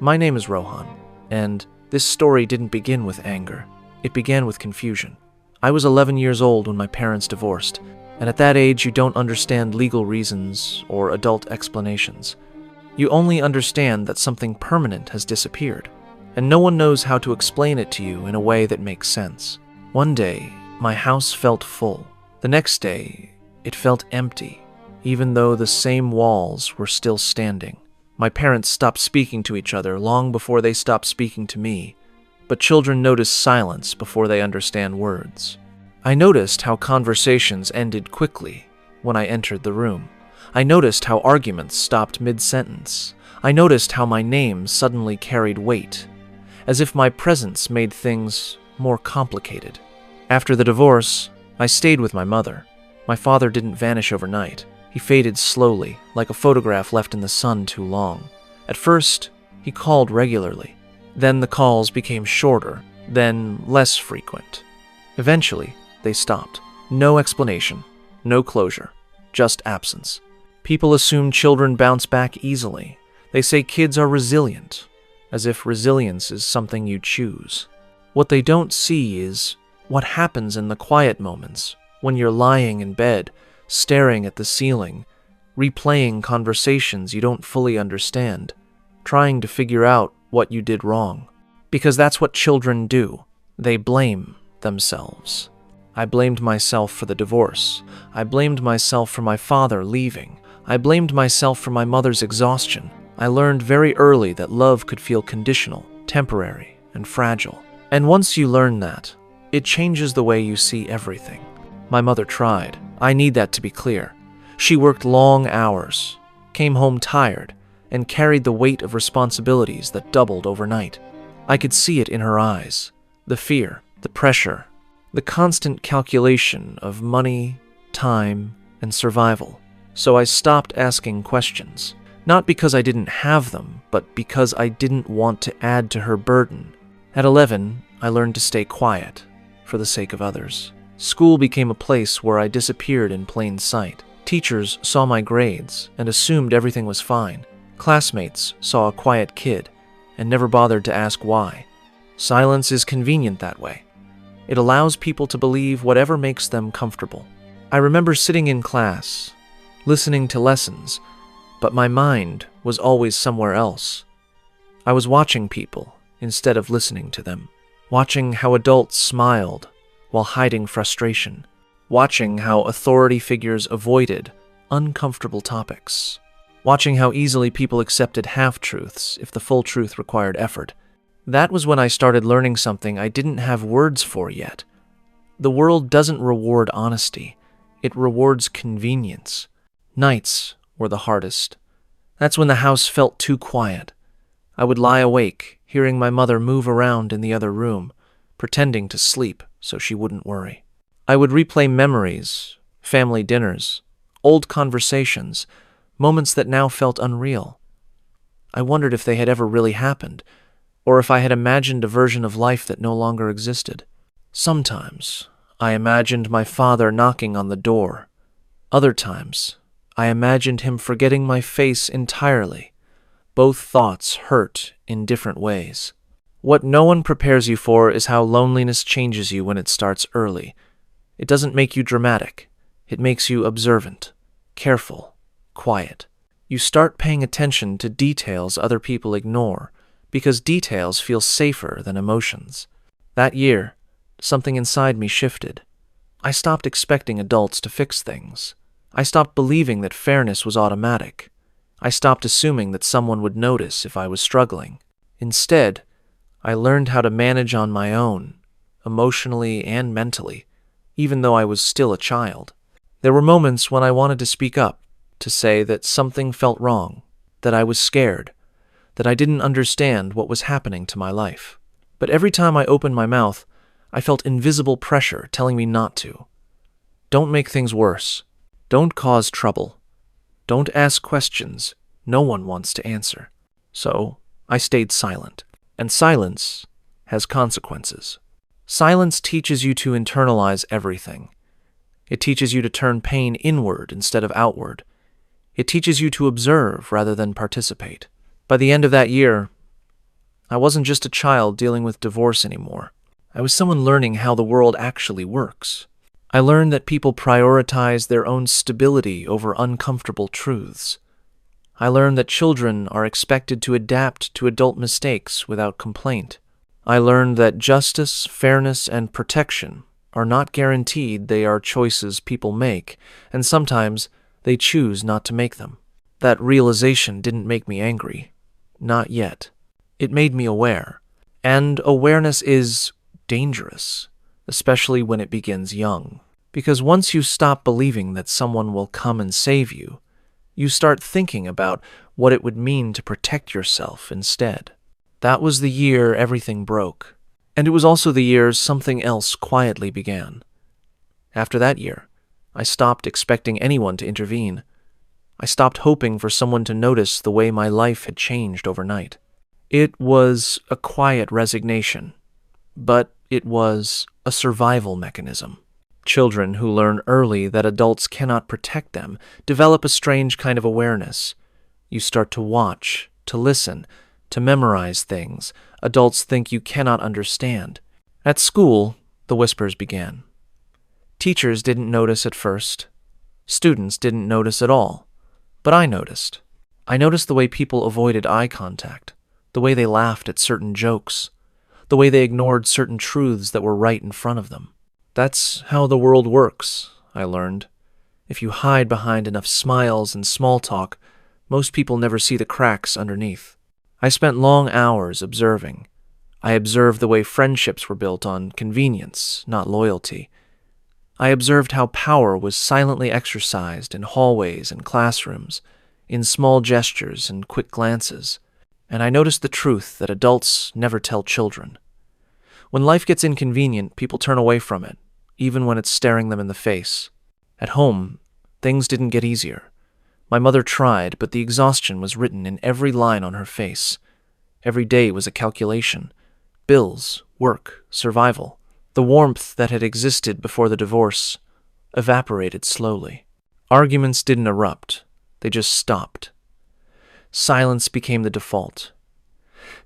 My name is Rohan, and this story didn't begin with anger. It began with confusion. I was 11 years old when my parents divorced, and at that age you don't understand legal reasons or adult explanations. You only understand that something permanent has disappeared, and no one knows how to explain it to you in a way that makes sense. One day, my house felt full. The next day, it felt empty, even though the same walls were still standing. My parents stopped speaking to each other long before they stopped speaking to me, but children notice silence before they understand words. I noticed how conversations ended quickly when I entered the room. I noticed how arguments stopped mid-sentence. I noticed how my name suddenly carried weight, as if my presence made things more complicated. After the divorce, I stayed with my mother. My father didn't vanish overnight. He faded slowly, like a photograph left in the sun too long. At first, he called regularly. Then the calls became shorter, then less frequent. Eventually, they stopped. No explanation, no closure, just absence. People assume children bounce back easily. They say kids are resilient, as if resilience is something you choose. What they don't see is what happens in the quiet moments when you're lying in bed, staring at the ceiling, replaying conversations you don't fully understand, trying to figure out what you did wrong. Because that's what children do. They blame themselves. I blamed myself for the divorce. I blamed myself for my father leaving. I blamed myself for my mother's exhaustion. I learned very early that love could feel conditional, temporary, and fragile. And once you learn that, it changes the way you see everything. My mother tried. I need that to be clear. She worked long hours, came home tired, and carried the weight of responsibilities that doubled overnight. I could see it in her eyes. The fear, the pressure, the constant calculation of money, time, and survival. So I stopped asking questions. Not because I didn't have them, but because I didn't want to add to her burden. At 11, I learned to stay quiet, for the sake of others. School became a place where I disappeared in plain sight. Teachers saw my grades and assumed everything was fine. Classmates saw a quiet kid and never bothered to ask why. Silence is convenient that way. It allows people to believe whatever makes them comfortable. I remember sitting in class, listening to lessons, but my mind was always somewhere else. I was watching people instead of listening to them, watching how adults smiled while hiding frustration, watching how authority figures avoided uncomfortable topics, watching how easily people accepted half-truths if the full truth required effort. That was when I started learning something I didn't have words for yet. The world doesn't reward honesty. It rewards convenience. Nights were the hardest. That's when the house felt too quiet. I would lie awake, hearing my mother move around in the other room, pretending to sleep so she wouldn't worry. I would replay memories, family dinners, old conversations, moments that now felt unreal. I wondered if they had ever really happened, or if I had imagined a version of life that no longer existed. Sometimes, I imagined my father knocking on the door. Other times, I imagined him forgetting my face entirely. Both thoughts hurt in different ways. What no one prepares you for is how loneliness changes you when it starts early. It doesn't make you dramatic. It makes you observant, careful, quiet. You start paying attention to details other people ignore, because details feel safer than emotions. That year, something inside me shifted. I stopped expecting adults to fix things. I stopped believing that fairness was automatic. I stopped assuming that someone would notice if I was struggling. Instead, I learned how to manage on my own, emotionally and mentally, even though I was still a child. There were moments when I wanted to speak up, to say that something felt wrong, that I was scared, that I didn't understand what was happening to my life. But every time I opened my mouth, I felt invisible pressure telling me not to. Don't make things worse. Don't cause trouble. Don't ask questions no one wants to answer. So I stayed silent. And silence has consequences. Silence teaches you to internalize everything. It teaches you to turn pain inward instead of outward. It teaches you to observe rather than participate. By the end of that year, I wasn't just a child dealing with divorce anymore. I was someone learning how the world actually works. I learned that people prioritize their own stability over uncomfortable truths. I learned that children are expected to adapt to adult mistakes without complaint. I learned that justice, fairness, and protection are not guaranteed. They are choices people make, and sometimes they choose not to make them. That realization didn't make me angry. Not yet. It made me aware. And awareness is dangerous, especially when it begins young. Because once you stop believing that someone will come and save you, you start thinking about what it would mean to protect yourself instead. That was the year everything broke. And it was also the year something else quietly began. After that year, I stopped expecting anyone to intervene. I stopped hoping for someone to notice the way my life had changed overnight. It was a quiet resignation, but it was a survival mechanism. Children who learn early that adults cannot protect them develop a strange kind of awareness. You start to watch, to listen, to memorize things adults think you cannot understand. At school, the whispers began. Teachers didn't notice at first. Students didn't notice at all. But I noticed. I noticed the way people avoided eye contact, the way they laughed at certain jokes, the way they ignored certain truths that were right in front of them. That's how the world works, I learned. If you hide behind enough smiles and small talk, most people never see the cracks underneath. I spent long hours observing. I observed the way friendships were built on convenience, not loyalty. I observed how power was silently exercised in hallways and classrooms, in small gestures and quick glances, and I noticed the truth that adults never tell children. When life gets inconvenient, people turn away from it, even when it's staring them in the face. At home, things didn't get easier. My mother tried, but the exhaustion was written in every line on her face. Every day was a calculation. Bills, work, survival. The warmth that had existed before the divorce evaporated slowly. Arguments didn't erupt. They just stopped. Silence became the default.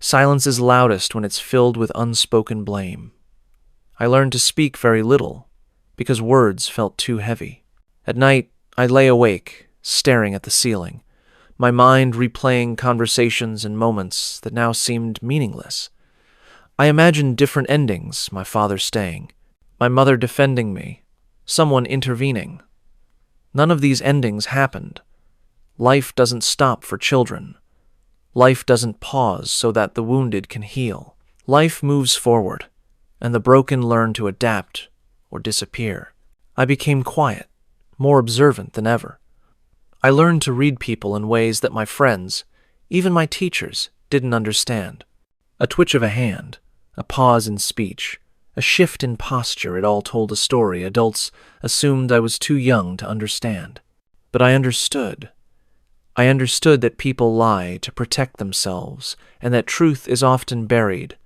Silence is loudest when it's filled with unspoken blame. I learned to speak very little because words felt too heavy. At night, I lay awake, staring at the ceiling, my mind replaying conversations and moments that now seemed meaningless. I imagined different endings, my father staying, my mother defending me, someone intervening. None of these endings happened. Life doesn't stop for children. Life doesn't pause so that the wounded can heal. Life moves forward, and the broken learn to adapt or disappear. I became quiet, more observant than ever. I learned to read people in ways that my friends, even my teachers, didn't understand. A twitch of a hand, a pause in speech, a shift in posture, it all told a story adults assumed I was too young to understand. But I understood. I understood that people lie to protect themselves, and that truth is often buried,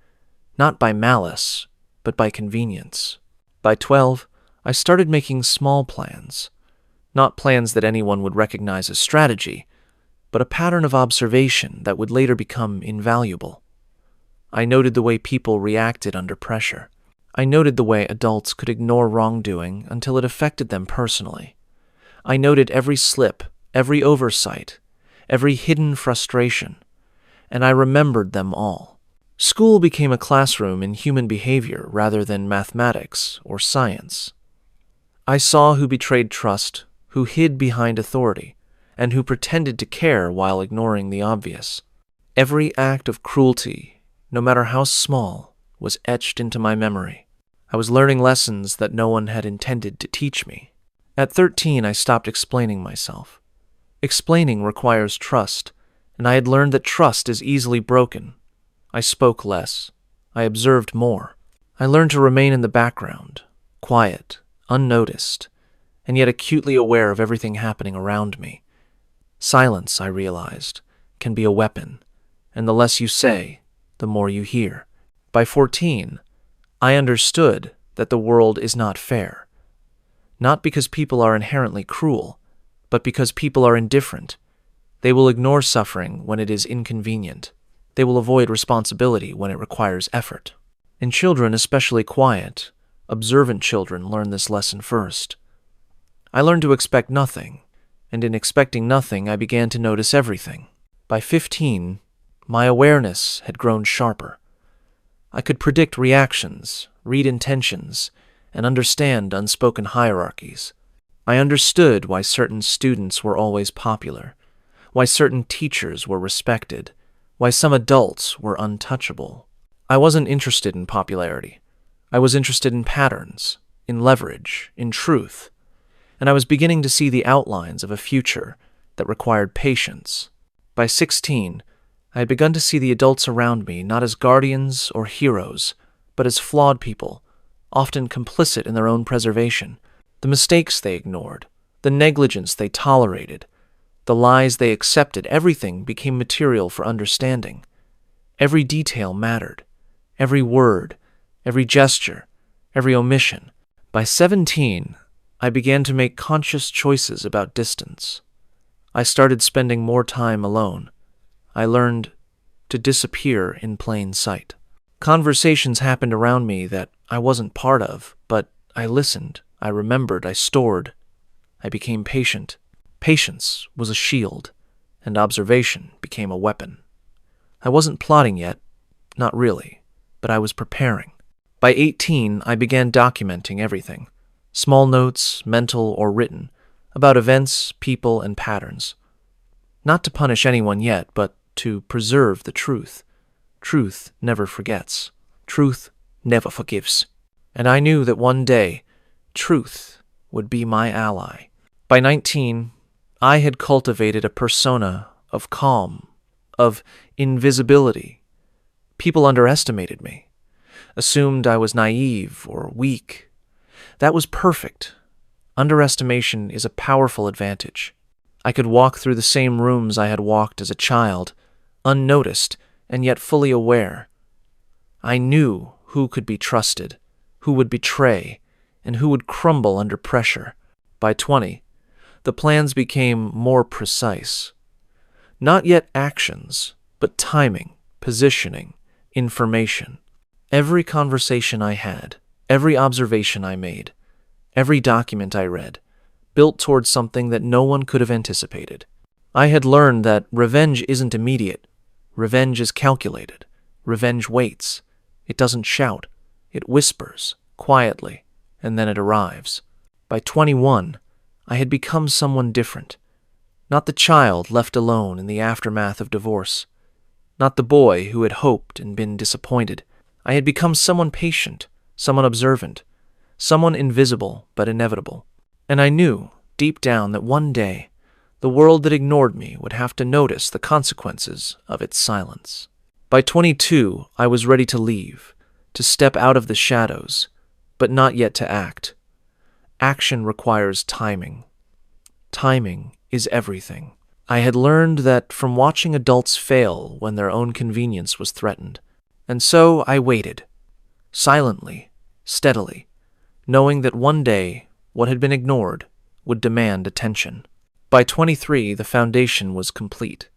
not by malice, but by convenience. By 12, I started making small plans. Not plans that anyone would recognize as strategy, but a pattern of observation that would later become invaluable. I noted the way people reacted under pressure. I noted the way adults could ignore wrongdoing until it affected them personally. I noted every slip, every oversight, every hidden frustration, and I remembered them all. School became a classroom in human behavior rather than mathematics or science. I saw who betrayed trust, who hid behind authority, and who pretended to care while ignoring the obvious. Every act of cruelty, no matter how small, was etched into my memory. I was learning lessons that no one had intended to teach me. At 13, I stopped explaining myself. Explaining requires trust, and I had learned that trust is easily broken. I spoke less. I observed more. I learned to remain in the background, quiet, unnoticed, and yet acutely aware of everything happening around me. Silence, I realized, can be a weapon, and the less you say, the more you hear. By 14, I understood that the world is not fair. Not because people are inherently cruel, but because people are indifferent. They will ignore suffering when it is inconvenient. They will avoid responsibility when it requires effort. And children, especially quiet, observant children, learn this lesson first. I learned to expect nothing, and in expecting nothing, I began to notice everything. By 15, my awareness had grown sharper. I could predict reactions, read intentions, and understand unspoken hierarchies. I understood why certain students were always popular, why certain teachers were respected, why some adults were untouchable. I wasn't interested in popularity. I was interested in patterns, in leverage, in truth, and I was beginning to see the outlines of a future that required patience. By 16, I had begun to see the adults around me not as guardians or heroes, but as flawed people, often complicit in their own preservation. The mistakes they ignored, the negligence they tolerated, the lies they accepted, everything became material for understanding. Every detail mattered. Every word, every gesture, every omission. By 17, I began to make conscious choices about distance. I started spending more time alone. I learned to disappear in plain sight. Conversations happened around me that I wasn't part of, but I listened, I remembered, I stored. I became patient. Patience was a shield, and observation became a weapon. I wasn't plotting yet, not really, but I was preparing. By 18, I began documenting everything, small notes, mental or written, about events, people, and patterns. Not to punish anyone yet, but to preserve the truth. Truth never forgets. Truth never forgives. And I knew that one day, truth would be my ally. By 19, I had cultivated a persona of calm, of invisibility. People underestimated me, assumed I was naive or weak. That was perfect. Underestimation is a powerful advantage. I could walk through the same rooms I had walked as a child, unnoticed and yet fully aware. I knew who could be trusted, who would betray, and who would crumble under pressure. By 20, the plans became more precise. Not yet actions, but timing, positioning, information. Every conversation I had, every observation I made, every document I read, built towards something that no one could have anticipated. I had learned that revenge isn't immediate. Revenge is calculated. Revenge waits. It doesn't shout. It whispers, quietly, and then it arrives. By 21, I had become someone different. Not the child left alone in the aftermath of divorce. Not the boy who had hoped and been disappointed. I had become someone patient, someone observant, someone invisible but inevitable. And I knew, deep down, that one day, the world that ignored me would have to notice the consequences of its silence. By 22, I was ready to leave, to step out of the shadows, but not yet to act. Action requires timing. Timing is everything. I had learned that from watching adults fail when their own convenience was threatened. And so I waited, silently, steadily, knowing that one day what had been ignored would demand attention. By 23, the foundation was complete.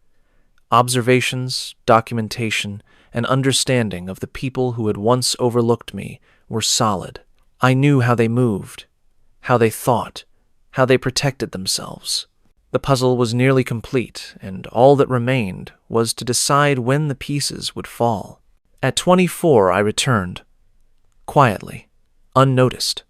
Observations, documentation, and understanding of the people who had once overlooked me were solid. I knew how they moved, how they thought, how they protected themselves. The puzzle was nearly complete, and all that remained was to decide when the pieces would fall. At 24, I returned, quietly, unnoticed.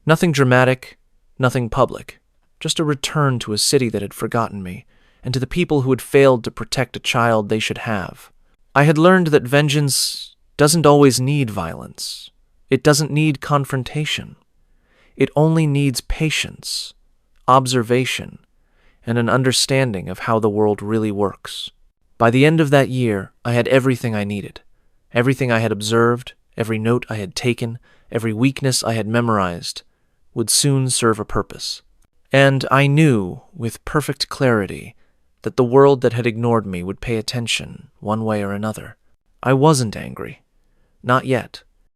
Nothing dramatic, nothing public, just a return to a city that had forgotten me, and to the people who had failed to protect a child they should have. I had learned that vengeance doesn't always need violence. It doesn't need confrontation. It only needs patience, observation, and an understanding of how the world really works. By the end of that year, I had everything I needed. Everything I had observed, every note I had taken, every weakness I had memorized, would soon serve a purpose. And I knew, with perfect clarity, that the world that had ignored me would pay attention, one way or another. I wasn't angry. Not yet.